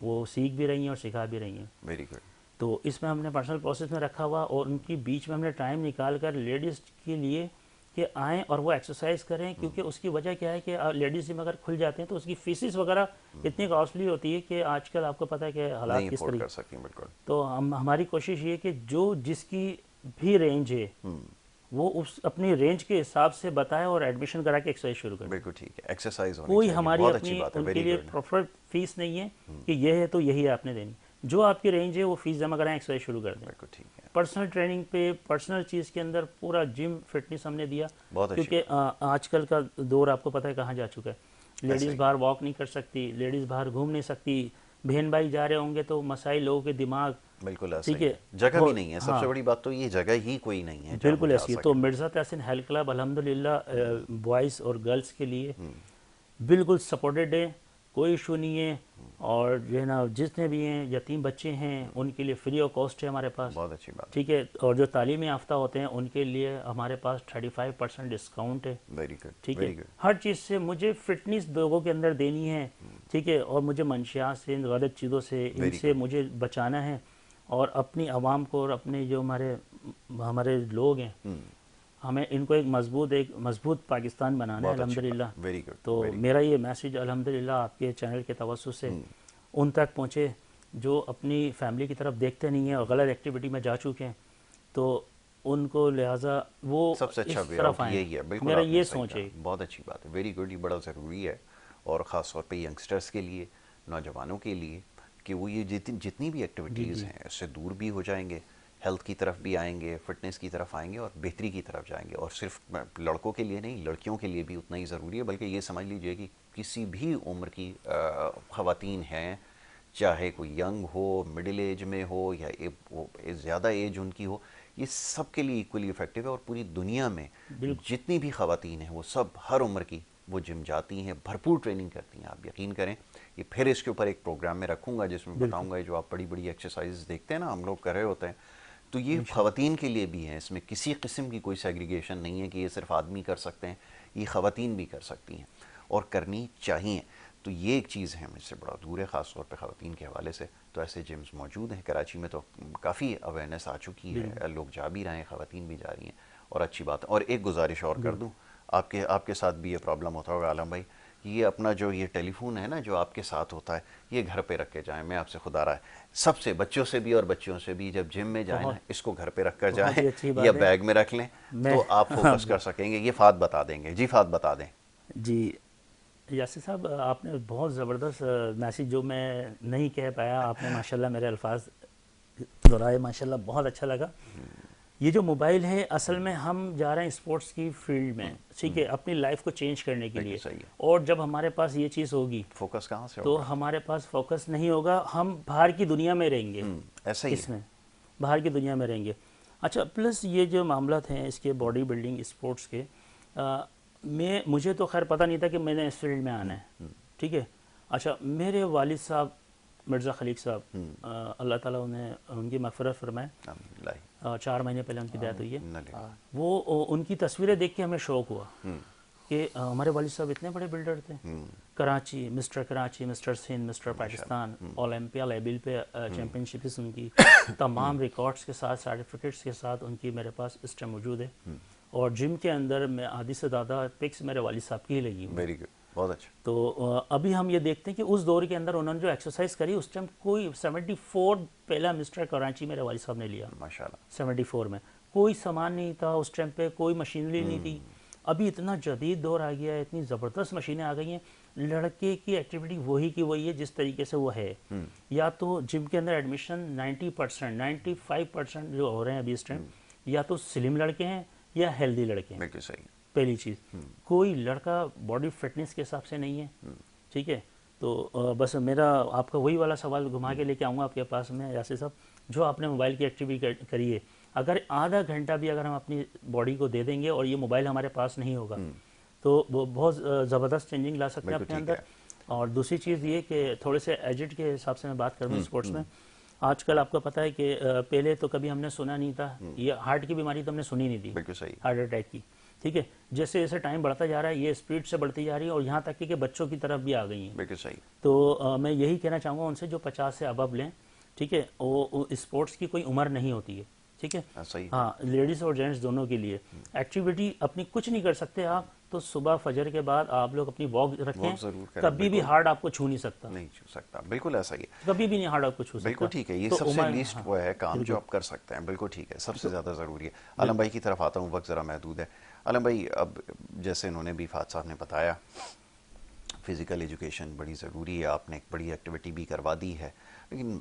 وہ سیکھ بھی رہی ہیں اور سکھا بھی رہی ہیں. Very good. تو اس میں ہم نے پرسنل پروسیس میں رکھا ہوا، اور ان کی بیچ میں ہم نے ٹائم نکال کر لیڈیز کے لیے کہ آئیں اور وہ ایکسرسائز کریں. کیونکہ اس کی وجہ کیا ہے کہ لیڈیز جم اگر کھل جاتے ہیں تو اس کی فیسز وغیرہ اتنی کاسٹلی ہوتی ہے کہ آج کل آپ کو پتہ ہے کہ حالات نہیں کس افورڈ طریقے. کر سکیں. بالکل. تو ہماری کوشش یہ کہ جو جس کی بھی رینج ہے وہ اس اپنی رینج کے حساب سے بتائے اور ایڈمیشن کرا کے ایکسرسائز شروع کرے. بالکل ٹھیک ہے. ایکسرسائز ہونی کوئی چاہیے. ہماری بہت اچھی اپنی بات ہے. ان کے ویری لیے گڈ. پروفر فیس نہیں ہے کہ یہ ہے تو یہی آپ نے دینی. جو آپ کی رینج ہے وہ فیس جمع کرائیں، ایکسرسائز شروع کر دیں. بالکل ٹھیک ہے. پرسنل ٹریننگ پہ، پرسنل چیز کے اندر پورا جم فٹنس ہم نے دیا. بہت اچھی کیونکہ آج کل کا دور آپ کو پتہ ہے کہاں جا چکا ہے. لیڈیز ہی. باہر واک نہیں کر سکتی، لیڈیز باہر گھوم نہیں سکتی. بہن بھائی جا رہے ہوں گے تو مسائل لوگوں کے دماغ، بالکل ایسا ٹھیک ہی ہے، ہے. جگہ بھی نہیں ہے. سب ہاں سے بڑی بات تو یہ جگہ ہی کوئی نہیں ہے جہاں بالکل وہ جا ایسی ہے. سکیں. تو مرزا تحسین ہیلتھ کلب الحمدللہ بوائز اور گرلس کے لیے بالکل سپورٹڈ ہے، کوئی ایشو نہیں ہے. اور جو ہے نا جتنے بھی ہیں یتیم بچے ہیں ان کے لیے فری آف کاسٹ ہے ہمارے پاس. بہت اچھی بات ہے. ٹھیک ہے. اور جو تعلیم یافتہ ہوتے ہیں ان کے لیے ہمارے پاس 35% ڈسکاؤنٹ ہے. Very good. ٹھیک ہے. Very good. ہر چیز سے مجھے فٹنس لوگوں کے اندر دینی ہے. ٹھیک ہے. اور مجھے منشیات سے، غلط چیزوں سے، ان Very سے good. مجھے بچانا ہے. اور اپنی عوام کو اور اپنے جو ہمارے لوگ ہیں، ہمیں ان کو ایک مضبوط پاکستان بنانا ہے بہت اچھی الحمدللہ. بات. Very good. تو میرا یہ میسیج الحمدللہ آپ کے چینل کے توسط سے ان تک پہنچے جو اپنی فیملی کی طرف دیکھتے نہیں ہیں اور غلط ایکٹیویٹی میں جا چکے ہیں. تو ان کو لہٰذا وہ سب سے اچھا اس وے طرف آؤٹ آئیں. یہی ہے. بالکل میرا آپ نے یہ صحیح سوچ ہے. کہا. بہت اچھی بات ہے. Very good. یہ بڑا ضروری ہے، اور خاص طور پہ ینگسٹرس کے لیے، نوجوانوں کے لیے، کہ وہ یہ جتنی بھی ایکٹیویٹیز ہیں اس سے دور بھی ہو جائیں گے، ہیلتھ کی طرف بھی آئیں گے، فٹنس کی طرف آئیں گے اور بہتری کی طرف جائیں گے. اور صرف لڑکوں کے لیے نہیں، لڑکیوں کے لیے بھی اتنا ہی ضروری ہے. بلکہ یہ سمجھ لیجئے کہ کسی بھی عمر کی خواتین ہیں، چاہے کوئی ینگ ہو، مڈل ایج میں ہو، یا زیادہ ایج ان کی ہو، یہ سب کے لیے ایکولی افیکٹو ہے. اور پوری دنیا میں جتنی بھی خواتین ہیں وہ سب ہر عمر کی وہ جم جاتی ہیں, بھرپور ٹریننگ کرتی ہیں. آپ یقین کریں, یہ پھر اس کے اوپر ایک پروگرام میں رکھوں گا جس میں بتاؤں گا جو آپ بڑی بڑی ایکسرسائز دیکھتے ہیں نا ہم لوگ کر رہے ہوتے ہیں, تو یہ خواتین کے لیے بھی ہیں. اس میں کسی قسم کی کوئی سیگریگیشن نہیں ہے کہ یہ صرف آدمی کر سکتے ہیں, یہ خواتین بھی کر سکتی ہیں اور کرنی چاہیے. تو یہ ایک چیز ہے مجھ سے بڑا دور ہے, خاص طور پہ خواتین کے حوالے سے. تو ایسے جمز موجود ہیں کراچی میں, تو کافی اویئرنیس آ چکی ہے, لوگ جا بھی رہے ہیں, خواتین بھی جا رہی ہیں, اور اچھی بات ہے. اور ایک گزارش اور کر دوں, آپ کے ساتھ بھی یہ پرابلم ہوتا ہوگا عالم بھائی, یہ اپنا جو یہ ٹیلی فون ہے نا جو آپ کے ساتھ ہوتا ہے, یہ گھر پہ رکھ کے جائیں. میں آپ سے خدا رہا ہے سب سے, بچوں سے بھی اور بچیوں سے بھی, جب جم میں جائیں نا اس کو گھر پہ رکھ کر جائیں یا بیگ میں رکھ لیں تو آپ فوکس کر سکیں گے. یہ فات بتا دیں گے. جی فات بتا دیں. جی یاسر صاحب, آپ نے بہت زبردست میسیج جو میں نہیں کہہ پایا, آپ نے ماشاءاللہ میرے الفاظ دہرائے, ماشاءاللہ بہت اچھا لگا. یہ جو موبائل ہے اصل میں ہم جا رہے ہیں اسپورٹس کی فیلڈ میں, ٹھیک ہے, اپنی لائف کو چینج کرنے کے لیے, اور جب ہمارے پاس یہ چیز ہوگی فوکس کہاں سے تو ہمارے پاس فوکس نہیں ہوگا, ہم باہر کی دنیا میں رہیں گے. ایسا ہی اس میں باہر کی دنیا میں رہیں گے. اچھا, پلس یہ جو معاملات ہیں اس کے باڈی بلڈنگ اسپورٹس کے, مجھے تو خیر پتہ نہیں تھا کہ میں نے اس فیلڈ میں آنا ہے, ٹھیک ہے. اچھا, میرے والد صاحب مرزا خلیق صاحب, اللہ تعالیٰ انہیں ان کی مغفرت فرمائے, 4 مہینے پہلے ان کی ڈیتھ ہوئی ہے. وہ ان کی تصویریں دیکھ کے ہمیں شوق ہوا کہ ہمارے والد صاحب اتنے بڑے بلڈر تھے. Karachi, mister Sindh, mister Pakistan, Olympia level پہ چیمپئن شپس ان کی, تمام ریکارڈز کے ساتھ, سرٹیفکیٹس کے ساتھ ان کی میرے پاس اس ٹائم موجود ہے. اور جم کے اندر میں آدھی سے زیادہ پکس میرے والد صاحب کی ہی لگی ہوئی. ویری گڈ, بہت اچھا. تو ابھی ہم یہ دیکھتے ہیں کہ اس دور کے اندر انہوں نے جو ایکسرسائز کری, اس ٹائم کوئی 74 پہلا مسٹر کراچی میرے والد صاحب نے لیا, ماشاءاللہ 74 میں. کوئی سامان نہیں تھا اس ٹائم پہ, کوئی مشینری نہیں تھی. ابھی اتنا جدید دور آ گیا ہے, اتنی زبردست مشینیں آ گئی ہیں. لڑکے کی ایکٹیویٹی وہی کی وہی ہے جس طریقے سے وہ ہے. یا تو جم کے اندر ایڈمیشن 90%, 95% جو ہو رہے ہیں ابھی اس ٹائم, یا تو سلم لڑکے ہیں یا ہیلدی لڑکے ہیں. بالکل صحیح. پہلی چیز, کوئی لڑکا باڈی فٹنس کے حساب سے نہیں ہے, ٹھیک ہے. تو بس میرا آپ کا وہی والا سوال گھما کے لے کے آؤں گا آپ کے پاس میں یاسر صاحب, جو آپ نے موبائل کی ایکٹیویٹی کری ہے, اگر آدھا گھنٹہ بھی اگر ہم اپنی باڈی کو دے دیں گے اور یہ موبائل ہمارے پاس نہیں ہوگا تو وہ بہت زبردست چینجنگ لا سکتے ہیں اپنے اندر. اور دوسری چیز یہ کہ تھوڑے سے ایجٹ کے حساب سے میں بات کروں اسپورٹس میں, آج کل آپ کو پتہ ہے کہ پہلے تو کبھی ہم نے سنا نہیں تھا, یہ ہارٹ کی بیماری تو ہم نے سنی نہیں تھی, بالکل صحیح, ہارٹ اٹیک کی, ٹھیک ہے. جیسے جیسے ٹائم بڑھتا جا رہا ہے یہ اسپیڈ سے بڑھتی جا رہی ہے, اور یہاں تک کہ بچوں کی طرف بھی آ گئی ہیں. بالکل صحیح. تو میں یہی کہنا چاہوں گا ان سے جو 50 سے ابو لیں, ٹھیک ہے, وہ اسپورٹس کی کوئی عمر نہیں ہوتی ہے, ٹھیک ہے. ہاں, لیڈیز اور جینٹس دونوں کے لیے ایکٹیویٹی اپنی کچھ نہیں کر سکتے آپ تو صبح فجر کے بعد آپ لوگ اپنی واک رکھیں, کبھی بھی ہارڈ آپ کو چھو نہیں سکتا, نہیں چھو سکتا. بالکل ایسا ہی ہے, کبھی بھی نہیں ہارڈ آپ کو چھو سکتا. بالکل ٹھیک ہے. یہ سب سے لیسٹ وہ ہے کام جو آپ کر سکتے ہیں. بالکل ٹھیک ہے, سب سے زیادہ ضروری ہے. علم بھائی کی طرف آتا ہوں, وقت ذرا محدود ہے. علم بھائی, اب جیسے انہوں نے بھی فات صاحب نے بتایا, فزیکل ایجوکیشن بڑی ضروری ہے, آپ نے ایک بڑی ایکٹیویٹی بھی کروا دی ہے, لیکن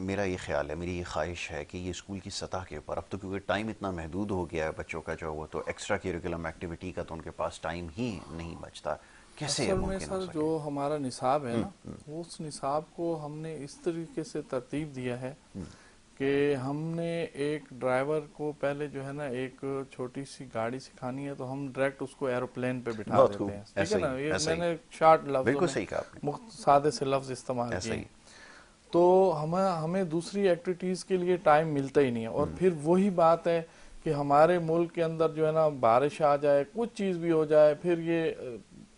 میرا یہ خیال ہے, میری یہ خواہش ہے کہ یہ اسکول کی سطح کے اوپر اب تو کیونکہ ٹائم اتنا محدود ہو گیا ہے بچوں کا جو وہ تو ایکسٹرا کیریکولم ایکٹیویٹی کا تو ان کے پاس ٹائم ہی نہیں بچتا. کیسے اصل میں سر جو ہمارا نصاب ہے نا, اس نصاب کو ہم نے اس طریقے سے ترتیب دیا ہے کہ ہم نے ایک ڈرائیور کو پہلے جو ہے نا ایک چھوٹی سی گاڑی سکھانی ہے تو ہم ڈائریکٹ اس کو ایروپلین پہ بٹھا دیتے ہیں, ٹھیک ہے نا. یہ میں نے شارٹ لفظ سادے سے لفظ استعمال کیے. تو ہمیں دوسری ایکٹیویٹیز کے لیے ٹائم ملتا ہی نہیں ہے. اور پھر وہی بات ہے کہ ہمارے ملک کے اندر جو ہے نا بارش آ جائے, کچھ چیز بھی ہو جائے, پھر یہ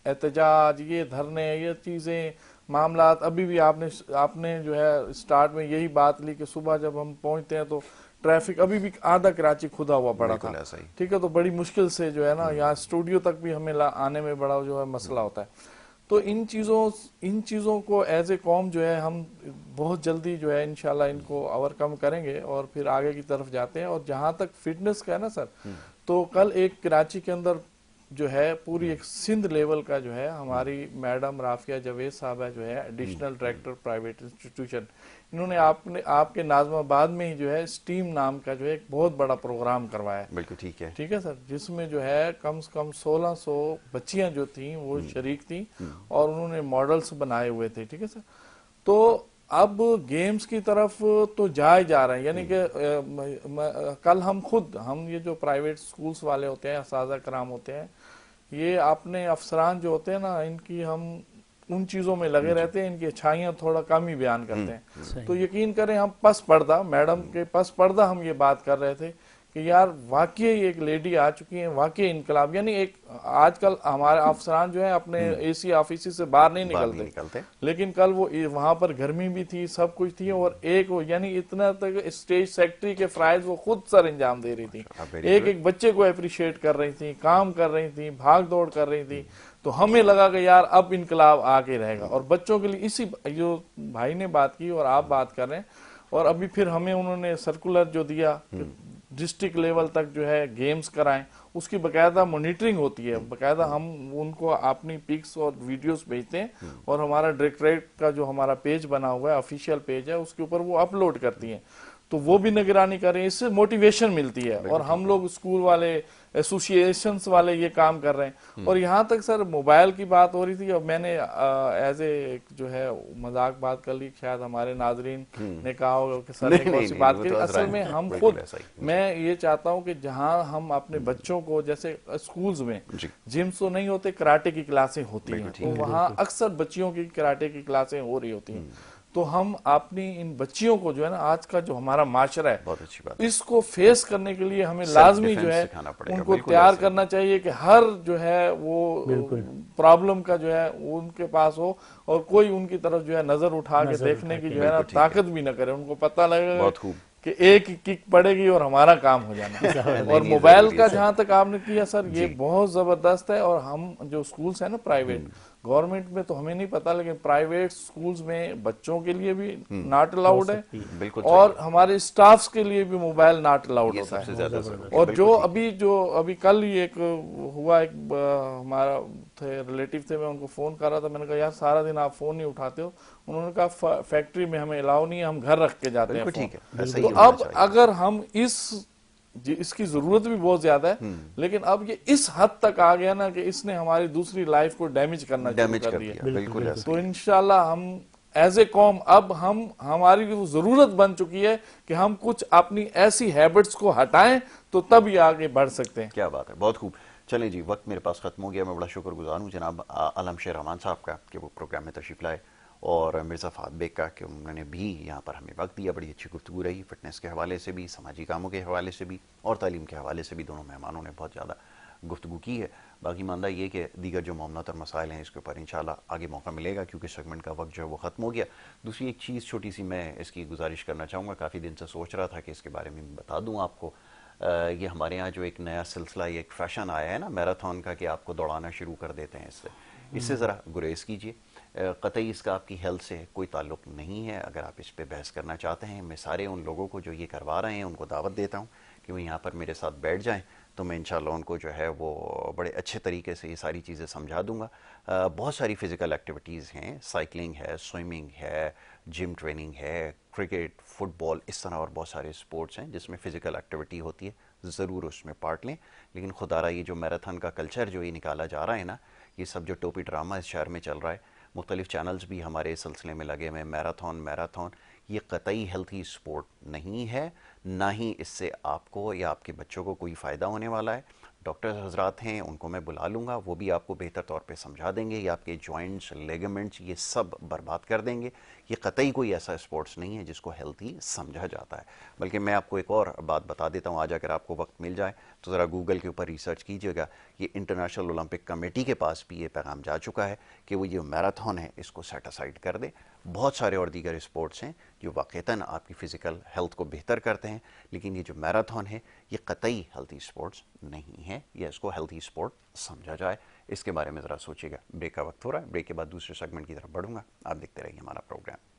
احتجاج, یہ دھرنے, یہ چیزیں, معاملات. ابھی بھی آپ نے جو ہے اسٹارٹ میں یہی بات لی کہ صبح جب ہم پہنچتے ہیں تو ٹریفک ابھی بھی آدھا کراچی کھدا ہوا پڑا تھا, ٹھیک ہے. تو بڑی مشکل سے جو ہے نا یہاں اسٹوڈیو تک بھی ہمیں آنے میں بڑا جو ہے مسئلہ ہوتا ہے. تو ان چیزوں کو ایز اے قوم جو ہے ہم بہت جلدی جو ہے انشاءاللہ ان کو اوور کم کریں گے اور پھر آگے کی طرف جاتے ہیں. اور جہاں تک فٹنس کا ہے نا سر, تو کل ایک کراچی کے اندر جو ہے پوری ایک سندھ لیول کا جو ہے ہماری میڈم رافیہ جاوید صاحبہ جو ہے ایڈیشنل ڈائریکٹر پرائیویٹ انسٹیٹیوشن, انہوں نے آپ کے ناظم آباد میں ہی جو ہے اسٹیم نام کا جو ہے ایک بہت بڑا پروگرام کروایا ہے. بالکل ٹھیک ہے, ٹھیک ہے سر, جس میں جو ہے کم سے کم 1600 بچیاں جو تھیں وہ شریک تھیں اور انہوں نے ماڈلز بنائے ہوئے تھے, ٹھیک ہے سر. تو اب گیمز کی طرف تو جا رہے ہیں, یعنی کہ کل ہم یہ جو پرائیویٹ سکولز والے ہوتے ہیں, اساتذہ کرام ہوتے ہیں, یہ اپنے افسران جو ہوتے ہیں نا، ان کی ہم ان چیزوں میں لگے رہتے ہیں، ان کی اچھائیاں تھوڑا کم ہی بیان کرتے ہیں. تو یقین کریں ہم پس پردہ، میڈم کے پس پردہ ہم یہ بات کر رہے تھے کہ یار واقعی ایک لیڈی آ چکی ہیں، واقعی انقلاب. یعنی ایک آج کل ہمارے افسران جو ہیں اپنے اے سی آفیس سے باہر نہیں نکلتے، لیکن کل وہ وہاں پر گرمی بھی تھی، سب کچھ تھی، اور ایک یعنی اتنا تک اسٹیج سیکٹری کے فرائض وہ خود سر انجام دے رہی تھی، ایک ایک بچے کو اپریشیٹ کر رہی تھی، کام کر رہی تھی، بھاگ دوڑ کر رہی تھی. تو ہمیں لگا کہ یار اب انقلاب آ کے رہے گا. اور بچوں کے لیے اسی جو بھائی نے بات کی اور آپ بات کر رہے ہیں، اور ابھی پھر ہمیں انہوں نے سرکولر جو دیا ڈسٹرکٹ لیول تک جو ہے گیمز کرائیں، اس کی باقاعدہ مانیٹرنگ ہوتی ہے، باقاعدہ ہم ان کو اپنی پکس اور ویڈیوز بھیجتے ہیں، اور ہمارا ڈائریکٹریٹ کا جو ہمارا پیج بنا ہوا ہے، آفیشیل پیج ہے، اس کے اوپر وہ اپلوڈ کرتی ہیں. تو وہ بھی نگرانی کر رہے ہیں، اس سے موٹیویشن ملتی ہے. اور ہم لوگ اسکول والے ایسوسی ایشنز والے یہ کام کر رہے ہیں. اور یہاں تک سر موبائل کی بات ہو رہی تھی، اور میں نے ایز اے جو ہے مذاق بات کر لی، شاید ہمارے ناظرین نے کہا ہوگا کہ سر نے کون سی بات کی. اصل میں ہم خود، میں یہ چاہتا ہوں کہ جہاں ہم اپنے بچوں کو، جیسے اسکولز میں جمز تو نہیں ہوتے، کراٹے کی کلاسیں ہوتی ہیں، تو وہاں اکثر بچیوں کی کراٹے کی کلاسیں ہو رہی ہوتی ہیں. تو ہم اپنی ان بچیوں کو جو ہے نا، آج کا جو ہمارا معاشرہ ہے، اس کو فیس کرنے کے لیے ہمیں لازمی جو ہے ان کو تیار کرنا چاہیے کہ ہر جو ہے وہ پرابلم کا جو ہے وہ ان کے پاس ہو، اور کوئی ان کی طرف جو ہے نظر اٹھا کے دیکھنے کی جو ہے نا طاقت بھی نہ کرے. ان کو پتہ لگے گا کہ ایک کک پڑے گی اور ہمارا کام ہو جانا. اور موبائل کا جہاں تک آپ نے کیا سر، یہ بہت زبردست ہے. اور ہم جو اسکولز ہیں نا پرائیویٹ، گورنمنٹ میں تو ہمیں نہیں پتا، لیکن پرائیویٹ اسکولز میں بچوں کے لیے بھی ناٹ الاؤڈ ہے، اور ہمارے اسٹافز کے لیے بھی موبائل ناٹ الاؤڈ ہوتا ہے. اور جو ابھی کل ہی ایک ہوا، ایک ہمارا تھے ریلیٹیو تھے، میں ان کو فون کر رہا تھا، میں نے کہا یار سارا دن آپ فون نہیں اٹھاتے ہو. انہوں نے کہا فیکٹری میں ہمیں الاؤ نہیں ہے، ہم گھر رکھ کے جاتے ہیں فون. تو اب اگر ہم اس کی ضرورت بھی بہت زیادہ ہے، لیکن اب یہ اس حد تک آ گیا نا کہ اس نے ہماری دوسری لائف کو ڈیمیج کرنا شروع کر دیا. تو انشاءاللہ ہم ایز اے قوم اب ہماری وہ ضرورت بن چکی ہے کہ ہم کچھ اپنی ایسی ہیبٹس کو ہٹائیں، تو تب ہی آگے بڑھ سکتے ہیں. کیا بات ہے، بہت خوب. چلیں جی، وقت میرے پاس ختم ہو گیا. میں بڑا شکر گزار ہوں جناب علم شیر رحمان صاحب کا کہ وہ پروگرام میں تشریف لائے، اور مرزا فہد بیگ کا کہ انہوں نے بھی یہاں پر ہمیں وقت دیا. بڑی اچھی گفتگو رہی، فٹنس کے حوالے سے بھی، سماجی کاموں کے حوالے سے بھی، اور تعلیم کے حوالے سے بھی. دونوں مہمانوں نے بہت زیادہ گفتگو کی ہے. باقی ماندہ یہ کہ دیگر جو معاملات اور مسائل ہیں اس کے اوپر انشاءاللہ آگے موقع ملے گا، کیونکہ سیگمنٹ کا وقت جو ہے وہ ختم ہو گیا. دوسری ایک چیز چھوٹی سی میں اس کی گزارش کرنا چاہوں گا، کافی دن سے سوچ رہا تھا کہ اس کے بارے میں بتا دوں آپ کو. یہ ہمارے ہاں جو ایک نیا سلسلہ، یہ ایک فیشن آیا ہے نا میراتھن کا، کہ آپ کو دوڑانا شروع کر دیتے ہیں. اس سے ذرا گریز کیجیے. قطعی اس کا آپ کی ہیلتھ سے کوئی تعلق نہیں ہے. اگر آپ اس پہ بحث کرنا چاہتے ہیں، میں سارے ان لوگوں کو جو یہ کروا رہے ہیں ان کو دعوت دیتا ہوں کہ وہ یہاں پر میرے ساتھ بیٹھ جائیں، تو میں انشاءاللہ ان کو جو ہے وہ بڑے اچھے طریقے سے یہ ساری چیزیں سمجھا دوں گا. بہت ساری فزیکل ایکٹیویٹیز ہیں، سائیکلنگ ہے، سوئمنگ ہے، جم ٹریننگ ہے، کرکٹ، فٹ بال، اس طرح اور بہت سارے سپورٹس ہیں جس میں فزیکل ایکٹیویٹی ہوتی ہے. ضرور اس میں پارٹ لیں. لیکن خدا رہا یہ جو میراتھن کا کلچر جو یہ نکالا جا رہا ہے نا، یہ سب جو ٹوپی ڈرامہ اس شہر میں چل رہا ہے، مختلف چینلز بھی ہمارے اس سلسلے میں لگے ہوئے، میراتھن، یہ قطعی ہیلتھی سپورٹ نہیں ہے. نہ ہی اس سے آپ کو یا آپ کے بچوں کو کوئی فائدہ ہونے والا ہے. ڈاکٹر حضرات ہیں، ان کو میں بلا لوں گا، وہ بھی آپ کو بہتر طور پہ سمجھا دیں گے. یہ آپ کے جوائنٹس، لیگمنٹس، یہ سب برباد کر دیں گے. یہ قطعی کوئی ایسا سپورٹس نہیں ہے جس کو ہیلتھی سمجھا جاتا ہے. بلکہ میں آپ کو ایک اور بات بتا دیتا ہوں، آج اگر آپ کو وقت مل جائے تو ذرا گوگل کے اوپر ریسرچ کیجیے گا. یہ انٹرنیشنل اولمپک کمیٹی کے پاس بھی یہ پیغام جا چکا ہے کہ وہ یہ میراتھن ہے اس کو سیٹ اسائڈ کر دے. بہت سارے اور دیگر اسپورٹس ہیں جو واقعتاً آپ کی فزیکل ہیلتھ کو بہتر کرتے ہیں، لیکن یہ جو میراتھن ہے یہ قطعی ہیلتھی اسپورٹس نہیں ہے، یا اس کو ہیلتھی اسپورٹ سمجھا جائے. اس کے بارے میں ذرا سوچیے گا. بریک کا وقت ہو رہا ہے، بریک کے بعد دوسرے سیگمنٹ کی طرف بڑھوں گا. آپ دیکھتے رہیے ہمارا پروگرام.